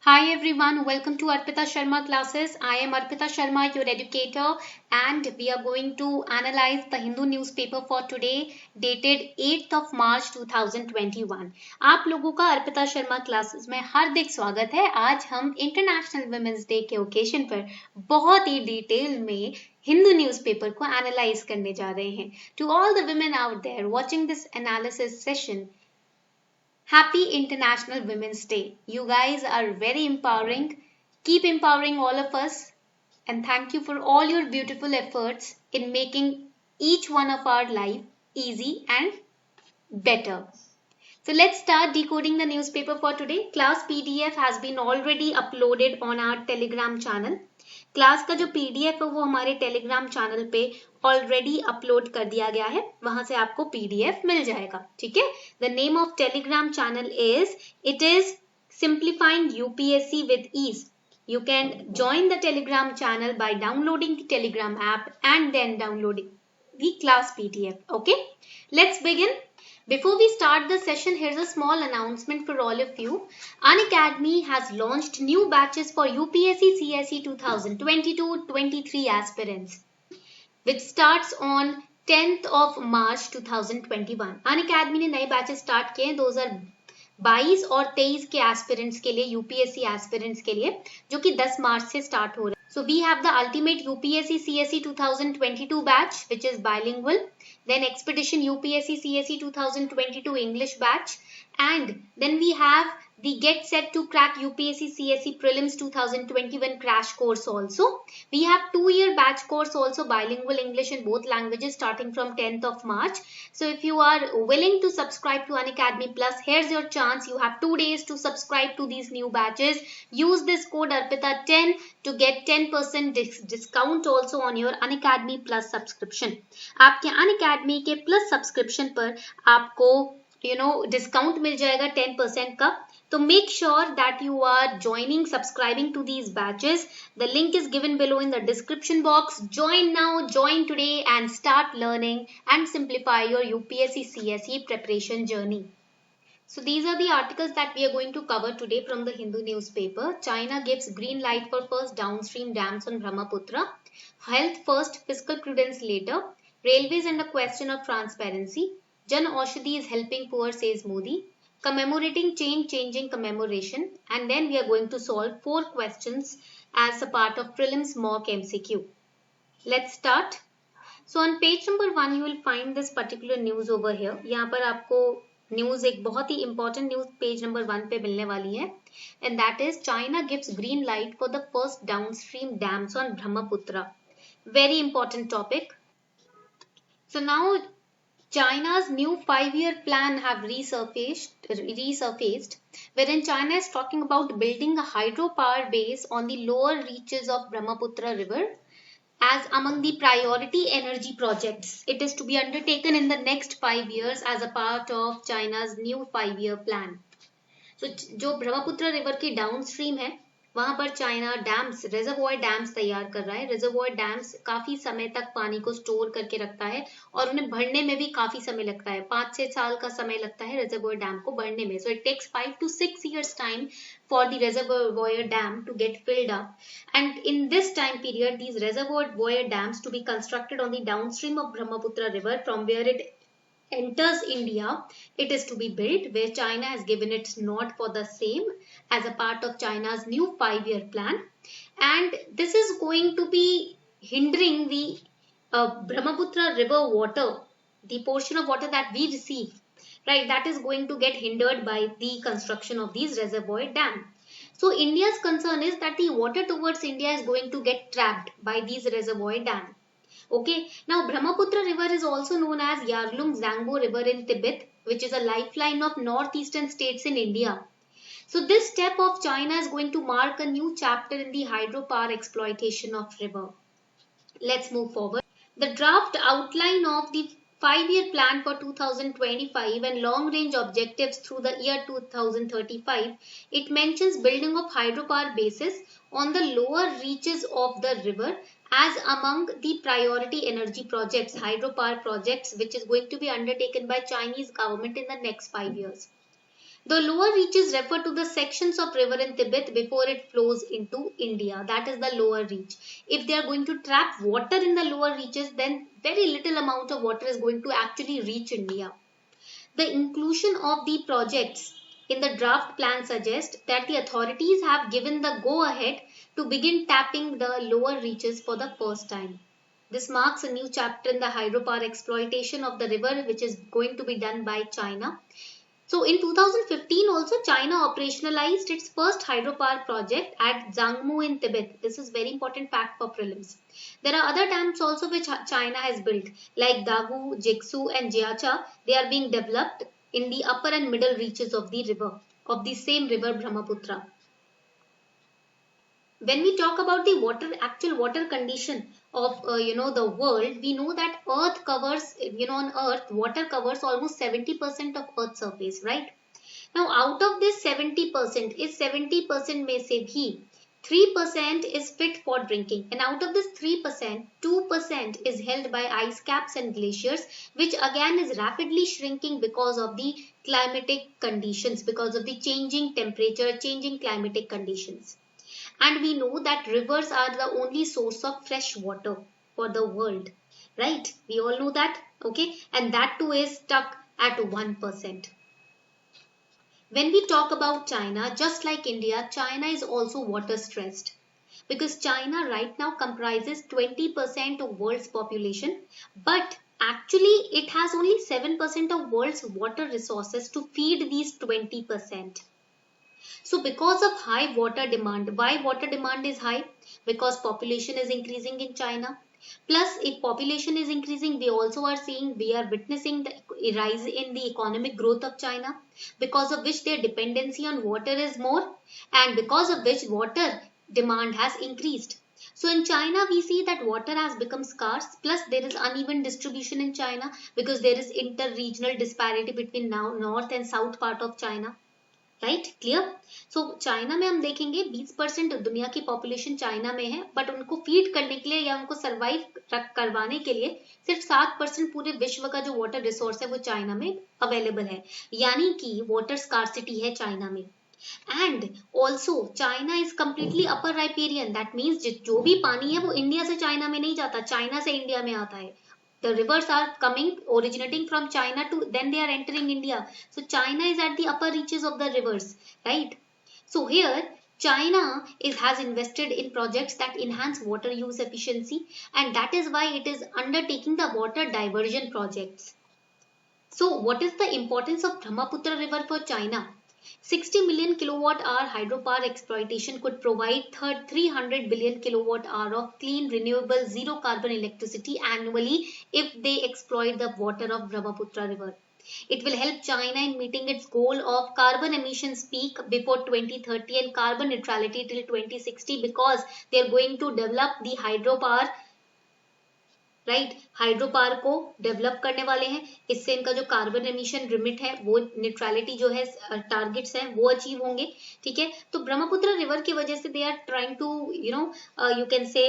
Hi everyone, welcome to Arpita Sharma classes. I am Arpita Sharma, your educator, and we are going to analyze the Hindu newspaper for today, dated 8th of March 2021. आप लोगों का Arpita Sharma classes में हार्दिक स्वागत है। आज हम international women's day के occasion पर बहुत ही डिटेल में हिंदू न्यूज़पेपर को एनालाइज करने जा रहे हैं। To all the women out there watching this analysis session, Happy International Women's Day. You guys are very empowering. Keep empowering all of us. And thank you for all your beautiful efforts in making each one of our life easy and better. So let's start decoding the newspaper for today. Class PDF has been already uploaded on our Telegram channel. Class का जो PDF है वो हमारे Telegram channel पे already upload कर दिया गया है, वहां से आपको पीडीएफ मिल जाएगा। ठीक है, the name of Telegram channel is simplifying UPSC with ease. You can join the Telegram channel by downloading the Telegram app and then downloading the class PDF. Okay, let's begin. Before we start the session, here's a small announcement for all of you. Unacademy has launched new batches for UPSC CSE 2022-23 aspirants, which starts on 10th of March 2021. Unacademy ने नए batches start किए हैं 2022 और 23 के aspirants के लिए, UPSC aspirants के लिए, जो कि 10 मार्च से स्टार्ट हो रहे हैं। So we have the Ultimate UPSC CSE 2022 batch, which is bilingual. Then Expedition UPSC CSE 2022 English batch. And then we have the Get Set to Crack UPSC CSE Prelims 2021 crash course also. We have 2-year batch course also, bilingual English in both languages, starting from 10th of March. So if you are willing to subscribe to Unacademy Plus, here's your chance. You have 2 days to subscribe to these new batches. Use this code ARPITA10 to get 10% discount also on your Unacademy Plus subscription. आपके Unacademy के Plus subscription पर आपको discount मिल जाएगा 10% का। तो make sure that you are subscribing to these batches. The link is given below in the description box. Join now, join today and start learning and simplify your UPSC CSE preparation journey. So these are the articles that we are going to cover today from the Hindu newspaper. China gives green light for first downstream dams on Brahmaputra. Health first, fiscal prudence later. Railways under question of transparency. Jan Aushadhi is helping poor, says Modi. Commemorating change-changing commemoration. And then we are going to solve 4 questions as a part of prelims mock MCQ. Let's start. So on page number 1 you will find this particular news over here. यहाँ पर आपको news एक बहुत ही important news page number 1 पे मिलने वाली है, and that is China gives green light for the first downstream dams on Brahmaputra. Very important topic. So now China's new 5-year plan have resurfaced, wherein China is talking about building a hydropower base on the lower reaches of Brahmaputra River as among the priority energy projects. It is to be undertaken in the next 5 years as a part of China's new 5-year plan. So, जो Brahmaputra river की downstream है वहां पर China dams, reservoir dams तैयार कर रहा है. Reservoir dams काफी समय तक पानी को स्टोर करके रखता है और उन्हें भरने में भी काफी समय लगता है. 5 से 6 साल का समय लगता है रिजर्वॉयर डैम को भरने में. So it takes 5 to 6 years time for the reservoir dam to get filled up, and in this time period these reservoir dams to be constructed on the downstream of Brahmaputra river from where it enters India. It is to be built, where China has given its nod for the same as a part of China's new 5-year plan, and this is going to be hindering the Brahmaputra river water, the portion of water that we receive, right, that is going to get hindered by the construction of these reservoir dam. So India's concern is that the water towards India is going to get trapped by these reservoir dam. Okay, now Brahmaputra river is also known as Yarlung Zangbo river in Tibet, which is a lifeline of northeastern states in India. So this step of China is going to mark a new chapter in the hydropower exploitation of river. Let's move forward. The draft outline of the 5-year plan for 2025 and long-range objectives through the year 2035, it mentions building of hydropower bases on the lower reaches of the river as among the priority energy projects, hydropower projects, which is going to be undertaken by Chinese government in the next 5 years. The lower reaches refer to the sections of river in Tibet before it flows into India. That is the lower reach. If they are going to trap water in the lower reaches, then very little amount of water is going to actually reach India. The inclusion of the projects in the draft plan suggests that the authorities have given the go-ahead to begin tapping the lower reaches for the first time. This marks a new chapter in the hydropower exploitation of the river, which is going to be done by China. So in 2015 also, China operationalized its first hydropower project at Zangmu in Tibet. This is very important fact for prelims. There are other dams also which China has built like Dagu, Jiksu and Jiacha. They are being developed in the upper and middle reaches of the river, of the same river Brahmaputra. When we talk about the actual water condition of the world, we know that earth covers, on earth water covers almost 70% of earth's surface, right? Now out of this 70%, is 70% may say bhi, 3% is fit for drinking, and out of this 3%, 2% is held by ice caps and glaciers, which again is rapidly shrinking because of the climatic conditions, because of the changing temperature, changing climatic conditions. And we know that rivers are the only source of fresh water for the world, right? We all know that, okay? And that too is stuck at 1%. When we talk about China, just like India, China is also water stressed because China right now comprises 20% of world's population, but actually it has only 7% of world's water resources to feed these 20%. So because of high water demand, why water demand is high? Because population is increasing in China. Plus, if population is increasing, we are witnessing the rise in the economic growth of China, because of which their dependency on water is more, and because of which water demand has increased. So in China, we see that water has become scarce, plus there is uneven distribution in China because there is inter-regional disparity between now north and south part of China. Right clear. So China में हम देखेंगे 20% दुनिया की population China में है, but उनको feed करने के लिए या उनको सर्वाइव करवाने के लिए सिर्फ 7% पूरे विश्व का जो वाटर रिसोर्स है वो चाइना में अवेलेबल है, यानी कि वाटर स्कार्सिटी है चाइना में. And also China is completely upper riparian, that means जो भी पानी है वो इंडिया से चाइना में नहीं जाता, चाइना से इंडिया में आता है. The rivers are originating from China to, then they are entering India. So China is at the upper reaches of the rivers, right? So here China has invested in projects that enhance water use efficiency, and that is why it is undertaking the water diversion projects. So what is the importance of Brahmaputra river for China? 60 million kilowatt hour hydropower exploitation could provide 300 billion kilowatt hour of clean, renewable, zero carbon electricity annually if they exploit the water of Brahmaputra river. It will help China in meeting its goal of carbon emissions peak before 2030 and carbon neutrality till 2060, because they are going to develop the hydropower, right hydro power को develop करने वाले हैं. इससे इनका जो carbon emission limit है वो neutrality जो है टारगेट्स हैं वो अचीव होंगे. ठीक है, तो ब्रह्मपुत्र रिवर की वजह से they are trying to you can say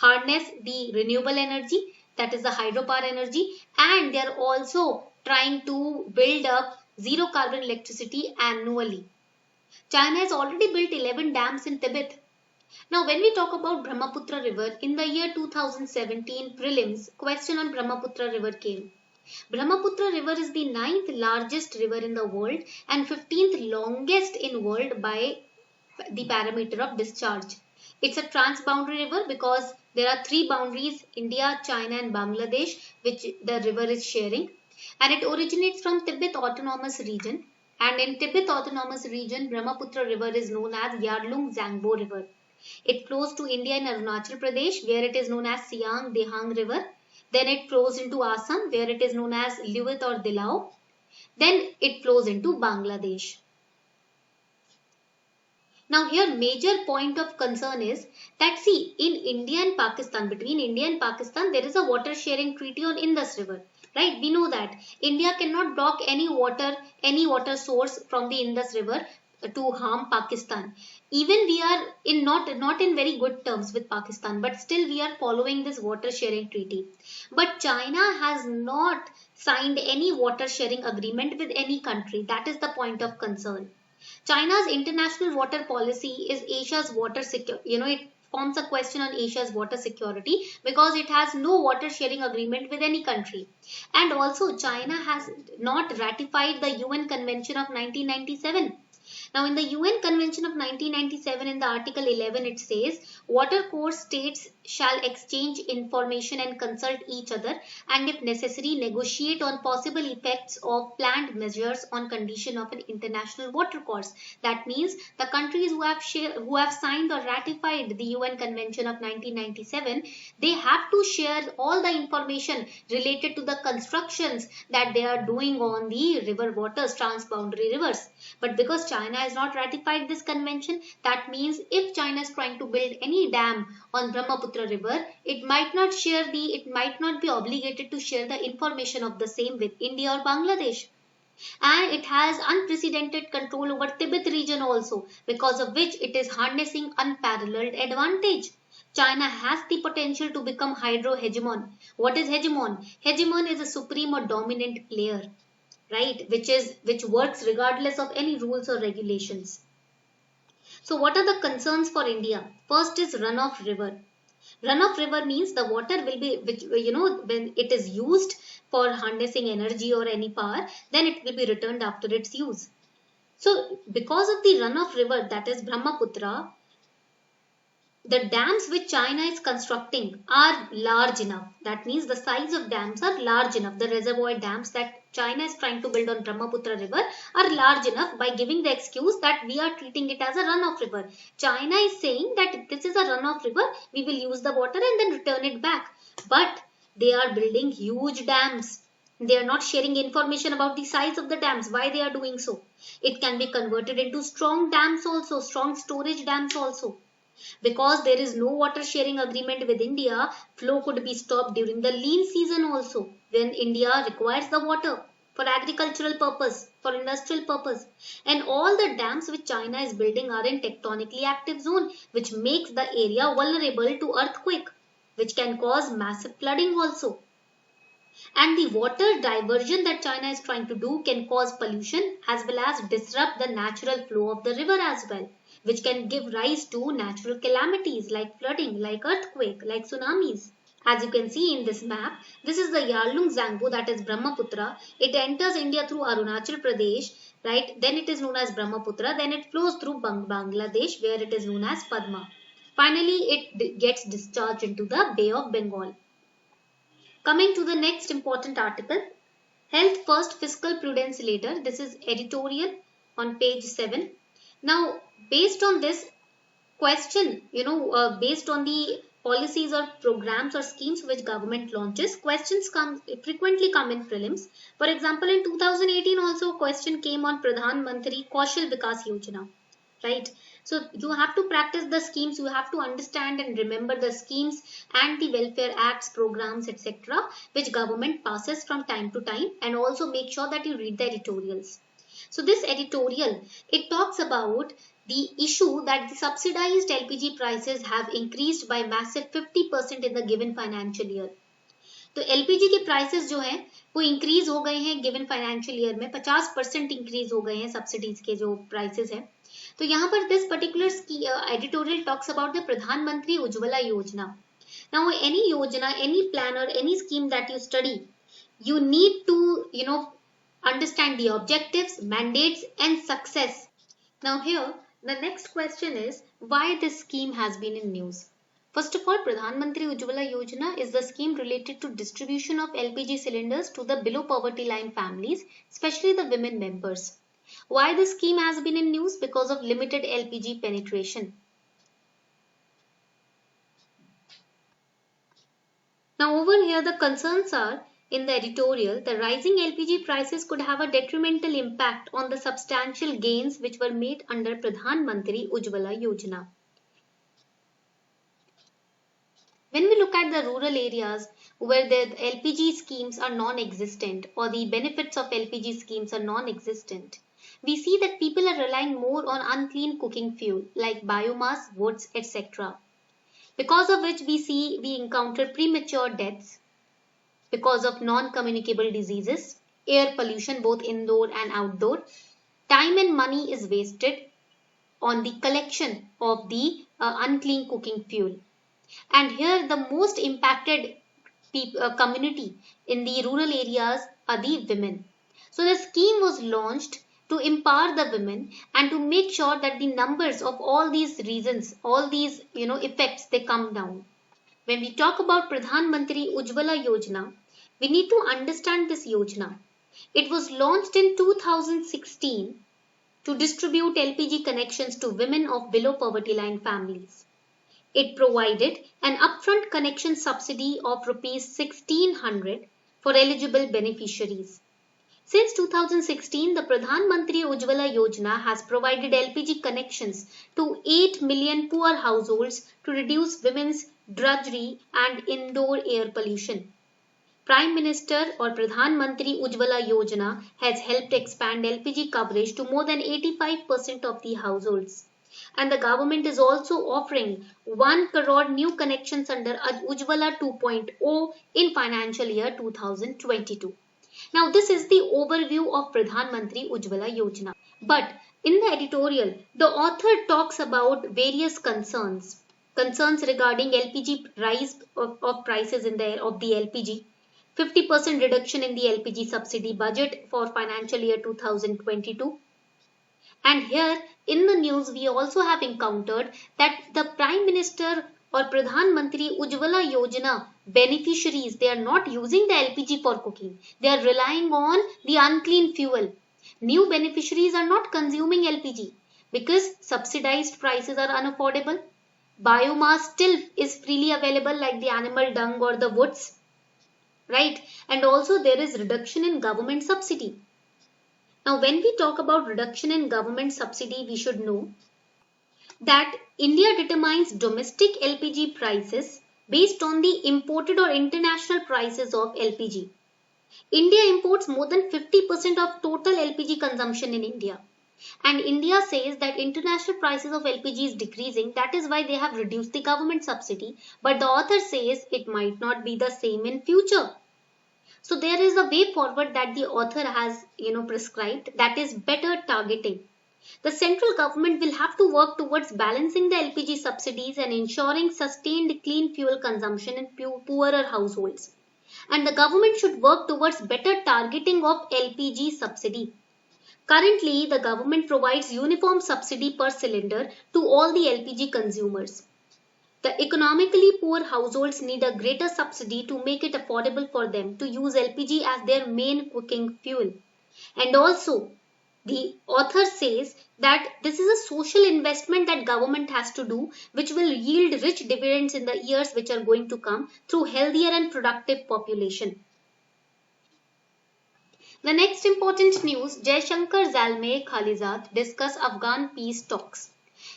harness the renewable energy, that is the hydro power energy, and they are also trying to build up zero carbon electricity annually. China has already built 11 dams in Tibet. Now, when we talk about Brahmaputra river, in the year 2017 prelims, question on Brahmaputra river came. Brahmaputra river is the 9th largest river in the world and 15th longest in world by the parameter of discharge. It's a transboundary river because there are 3 boundaries, India, China and Bangladesh, which the river is sharing. And it originates from Tibet Autonomous Region. And in Tibet Autonomous Region, Brahmaputra river is known as Yarlung Zangbo river. It flows to India in Arunachal Pradesh, where it is known as Siang Dehang river. Then it flows into Assam, where it is known as Liwit or Dilao. Then it flows into Bangladesh. Now here major point of concern is that, see, in India and Pakistan, between India and Pakistan, there is a water sharing treaty on Indus river. Right, we know that India cannot block any water source from the Indus river to harm Pakistan. Even we are in not in very good terms with Pakistan, but still we are following this water sharing treaty. But China has not signed any water sharing agreement with any country. That is the point of concern. China's international water policy is Asia's water security. It forms a question on Asia's water security because it has no water sharing agreement with any country. And also, China has not ratified the UN Convention of 1997. Now, in the UN Convention of 1997, in the Article 11, it says, water course states shall exchange information and consult each other and, if necessary, negotiate on possible effects of planned measures on condition of an international water course. That means the countries who have signed or ratified the UN Convention of 1997, they have to share all the information related to the constructions that they are doing on the river waters, transboundary rivers. But because China has not ratified this convention, that means if China is trying to build any dam on Brahmaputra river, it might not be obligated to share the information of the same with India or Bangladesh. And it has unprecedented control over Tibet region also, because of which it is harnessing unparalleled advantage. China has the potential to become hydro hegemon. What is hegemon? Hegemon is a supreme or dominant player, right, which works regardless of any rules or regulations. So what are the concerns for India? First is runoff river. Runoff river means the water will be, which when it is used for harnessing energy or any power, then it will be returned after its use. So because of the runoff river, that is Brahmaputra, the dams which China is constructing are large enough. That means the size of dams are large enough. The reservoir dams that China is trying to build on Brahmaputra river are large enough, by giving the excuse that we are treating it as a runoff river. China is saying that this is a runoff river, we will use the water and then return it back. But they are building huge dams. They are not sharing information about the size of the dams, why they are doing so. It can be converted into strong dams also, strong storage dams also. Because there is no water sharing agreement with India, flow could be stopped during the lean season also, when India requires the water for agricultural purpose, for industrial purpose. And all the dams which China is building are in tectonically active zone, which makes the area vulnerable to earthquake, which can cause massive flooding also. And the water diversion that China is trying to do can cause pollution as well as disrupt the natural flow of the river as well, which can give rise to natural calamities like flooding, like earthquake, like tsunamis. As you can see in this map, this is the Yarlung Zangbo, that is Brahmaputra. It enters India through Arunachal Pradesh, right? Then it is known as Brahmaputra. Then it flows through Bangladesh, where it is known as Padma. Finally, it gets discharged into the Bay of Bengal. Coming to the next important article, Health First, Fiscal Prudence Later. This is editorial on page 7. Now, based on this question, based on the policies or programs or schemes which government launches, questions frequently come in prelims. For example, in 2018 also a question came on Pradhan Mantri Kaushal Vikas Yojana, right? So you have to practice the schemes, you have to understand and remember the schemes and the welfare acts, programs, etc., which government passes from time to time, and also make sure that you read the editorials. So this editorial, it talks about the issue that the subsidized LPG prices have increased by massive 50% in the given financial year. तो LPG के prices जो हैं वो increase हो गए हैं given financial year में, 50% increase हो गए हैं सब्सिडीज के जो प्राइसेस हैं. तो यहाँ पर this particular editorial talks about the प्रधानमंत्री उज्ज्वला योजना. नाउ एनी योजना, एनी प्लान और any scheme that you study, you need to understand the objectives, mandates and success. Now here the next question is why this scheme has been in news. First of all, Pradhan Mantri Ujjwala Yojana is the scheme related to distribution of LPG cylinders to the below poverty line families, especially the women members. Why this scheme has been in news? Because of limited LPG penetration. Now over here the concerns are, in the editorial, the rising LPG prices could have a detrimental impact on the substantial gains which were made under Pradhan Mantri Ujjwala Yojana. When we look at the rural areas where the LPG schemes are non-existent or the benefits of LPG schemes are non-existent, we see that people are relying more on unclean cooking fuel like biomass, woods, etc. Because of which we encounter premature deaths, because of non-communicable diseases, air pollution both indoor and outdoor. Time and money is wasted on the collection of the unclean cooking fuel. And here the most impacted community in the rural areas are the women. So the scheme was launched to empower the women and to make sure that the numbers of all these reasons, all these effects, they come down. When we talk about Pradhan Mantri Ujjwala Yojana, we need to understand this Yojana. It was launched in 2016 to distribute LPG connections to women of below poverty line families. It provided an upfront connection subsidy of rupees 1600 for eligible beneficiaries. Since 2016, the Pradhan Mantri Ujjwala Yojana has provided LPG connections to 8 million poor households to reduce women's drudgery and indoor air pollution. Prime Minister or Pradhan Mantri Ujjwala Yojana has helped expand LPG coverage to more than 85% of the households. And the government is also offering 1 crore new connections under Ujjwala 2.0 in financial year 2022. Now this is the overview of Pradhan Mantri Ujjwala Yojana. But in the editorial, the author talks about various concerns regarding LPG rise of prices of the LPG, 50% reduction in the LPG subsidy budget for financial year 2022. And here in the news, we also have encountered that the Prime Minister or Pradhan Mantri Ujjwala Yojana beneficiaries, they are not using the LPG for cooking. They are relying on the unclean fuel. New beneficiaries are not consuming LPG because subsidized prices are unaffordable. Biomass still is freely available like the animal dung or the woods. Right? And also there is reduction in government subsidy. Now when we talk about reduction in government subsidy, we should know that India determines domestic LPG prices based on the imported or international prices of LPG. India imports more than 50% of total LPG consumption in India. And India says that international prices of LPG is decreasing. That is why they have reduced the government subsidy. But the author says it might not be the same in future. So there is a way forward that the author has prescribed, that is better targeting. The central government will have to work towards balancing the LPG subsidies and ensuring sustained clean fuel consumption in poorer households. And the government should work towards better targeting of LPG subsidy. Currently, the government provides uniform subsidy per cylinder to all the LPG consumers. The economically poor households need a greater subsidy to make it affordable for them to use LPG as their main cooking fuel. And also, the author says that this is a social investment that government has to do, which will yield rich dividends in the years which are going to come through healthier and productive population. The next important news, Jaishankar Zalmay Khalilzad discuss Afghan peace talks.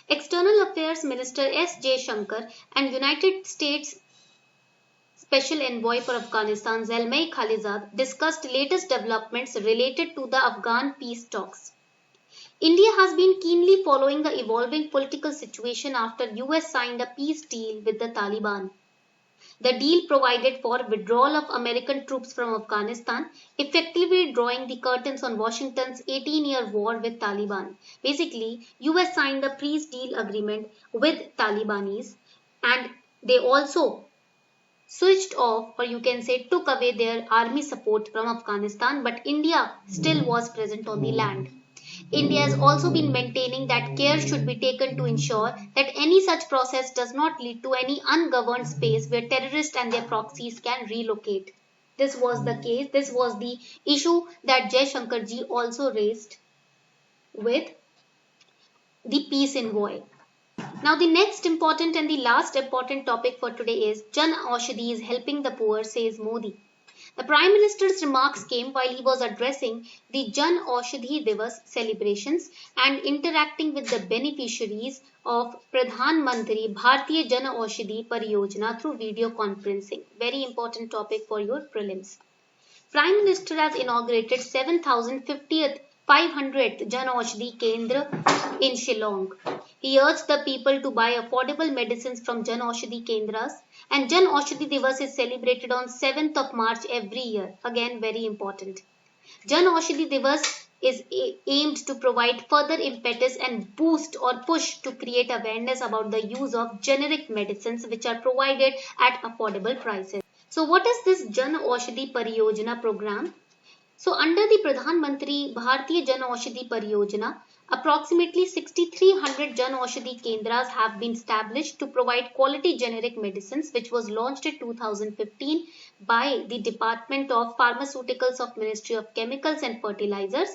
External Affairs Minister S. Jaishankar and United States Special Envoy for Afghanistan Zalmay Khalilzad discussed latest developments related to the Afghan peace talks. India has been keenly following the evolving political situation after US signed a peace deal with the Taliban. The deal provided for withdrawal of American troops from Afghanistan, effectively drawing the curtains on Washington's 18-year war with Taliban. Basically, US signed a peace deal agreement with Talibanis and they also switched off, or you can say took away, their army support from Afghanistan, but India still was present on the land. India has also been maintaining that care should be taken to ensure that any such process does not lead to any ungoverned space where terrorists and their proxies can relocate. This was the case, this was the issue that Jaishankar ji also raised with the peace envoy. Now the next important and the last important topic for today is Jan Aushadhi is helping the poor, says Modi. The Prime Minister's remarks came while he was addressing the Jan Aushadhi Divas celebrations and interacting with the beneficiaries of Pradhan Mantri Bharatiya Jan Aushadhi Pariyojana through video conferencing. Very important topic for your prelims. Prime Minister has inaugurated 7,050th 500th Jan Aushadhi Kendra in Shillong. He urged the people to buy affordable medicines from Jan Aushadhi Kendras And Jan Aushadhi Divas is celebrated on 7th of March every year. Again, very important. Jan Aushadhi Divas is aimed to provide further impetus and boost or push to create awareness about the use of generic medicines which are provided at affordable prices. So what is this Jan Aushadhi Pariyojana program? So under the Pradhan Mantri Bharatiya Jan Aushadhi Pariyojana, approximately 6,300 Jan Aushadhi Kendras have been established to provide quality generic medicines, which was launched in 2015 by the Department of Pharmaceuticals of Ministry of Chemicals and Fertilizers.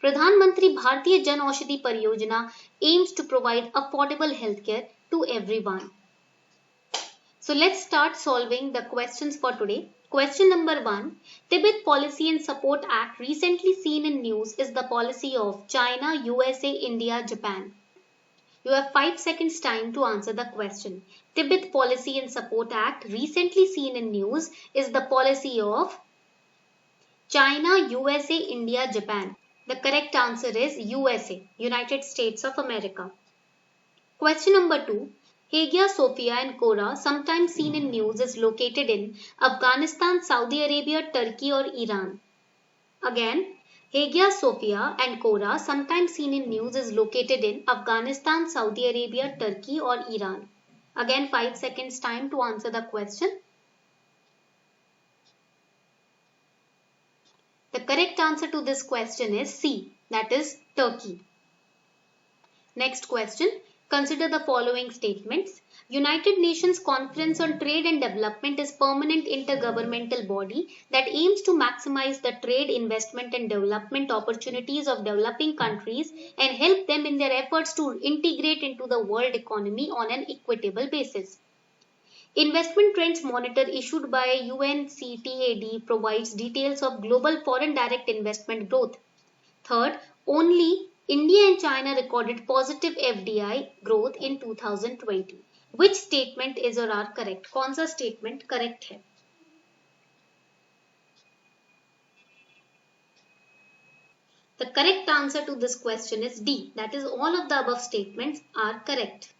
Pradhan Mantri Bharatiya Jan Aushadhi Pariyojana aims to provide affordable healthcare to everyone. So let's start solving the questions for today. Question number 1. Tibet Policy and Support Act recently seen in news is the policy of China, USA, India, Japan. You have 5 seconds time to answer the question. Tibet Policy and Support Act recently seen in news is the policy of China, USA, India, Japan. The correct answer is USA, United States of America. Question number 2. Hagia Sophia and Kora, sometimes seen in news, is located in Afghanistan, Saudi Arabia, Turkey or Iran. Again, Hagia Sophia and Kora, sometimes seen in news, is located in Afghanistan, Saudi Arabia, Turkey or Iran. Again, 5 seconds time to answer the question. The correct answer to this question is C, that is Turkey. Next question. Consider the following statements. United Nations Conference on Trade and Development is permanent intergovernmental body that aims to maximize the trade, investment and development opportunities of developing countries and help them in their efforts to integrate into the world economy on an equitable basis. Investment Trends Monitor issued by UNCTAD provides details of global foreign direct investment growth. Third, only India and China recorded positive FDI growth in 2020. Which statement is or are correct? कौन सा statement correct है? The correct answer to this question is D. That is, all of the above statements are correct.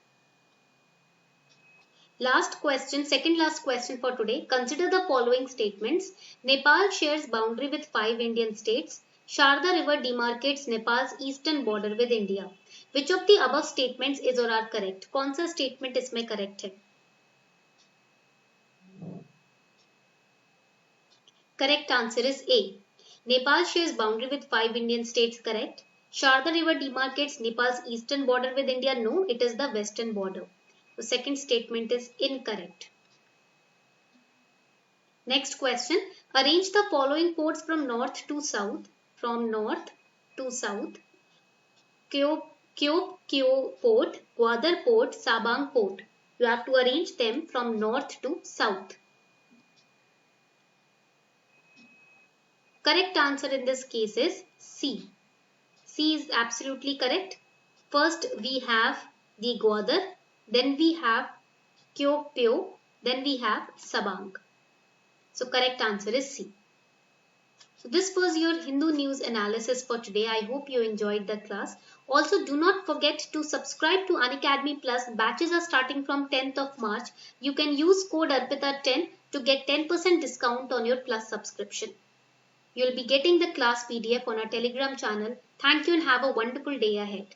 Last question, second last question for today. Consider the following statements. Nepal shares boundary with 5 Indian states. Sharda River demarcates Nepal's eastern border with India. Which of the above statements is or are correct? कौन सा statement इसमें correct है? Correct answer is A. Nepal shares boundary with 5 Indian states. Correct. Sharda River demarcates Nepal's eastern border with India. No, it is the western border. The second statement is incorrect. Next question. Arrange the following ports from north to south. From north to south. Kyo Port, Gwadar Port, Sabang Port. You have to arrange them from north to south. Correct answer in this case is C. C is absolutely correct. First we have the Gwadar, then we have Kyo, then we have Sabang. So correct answer is C. So this was your Hindu news analysis for today. I hope you enjoyed the class. Also, do not forget to subscribe to Unacademy Plus. Batches are starting from 10th of March. You can use code ARPITA10 to get 10% discount on your Plus subscription. You will be getting the class PDF on our Telegram channel. Thank you and have a wonderful day ahead.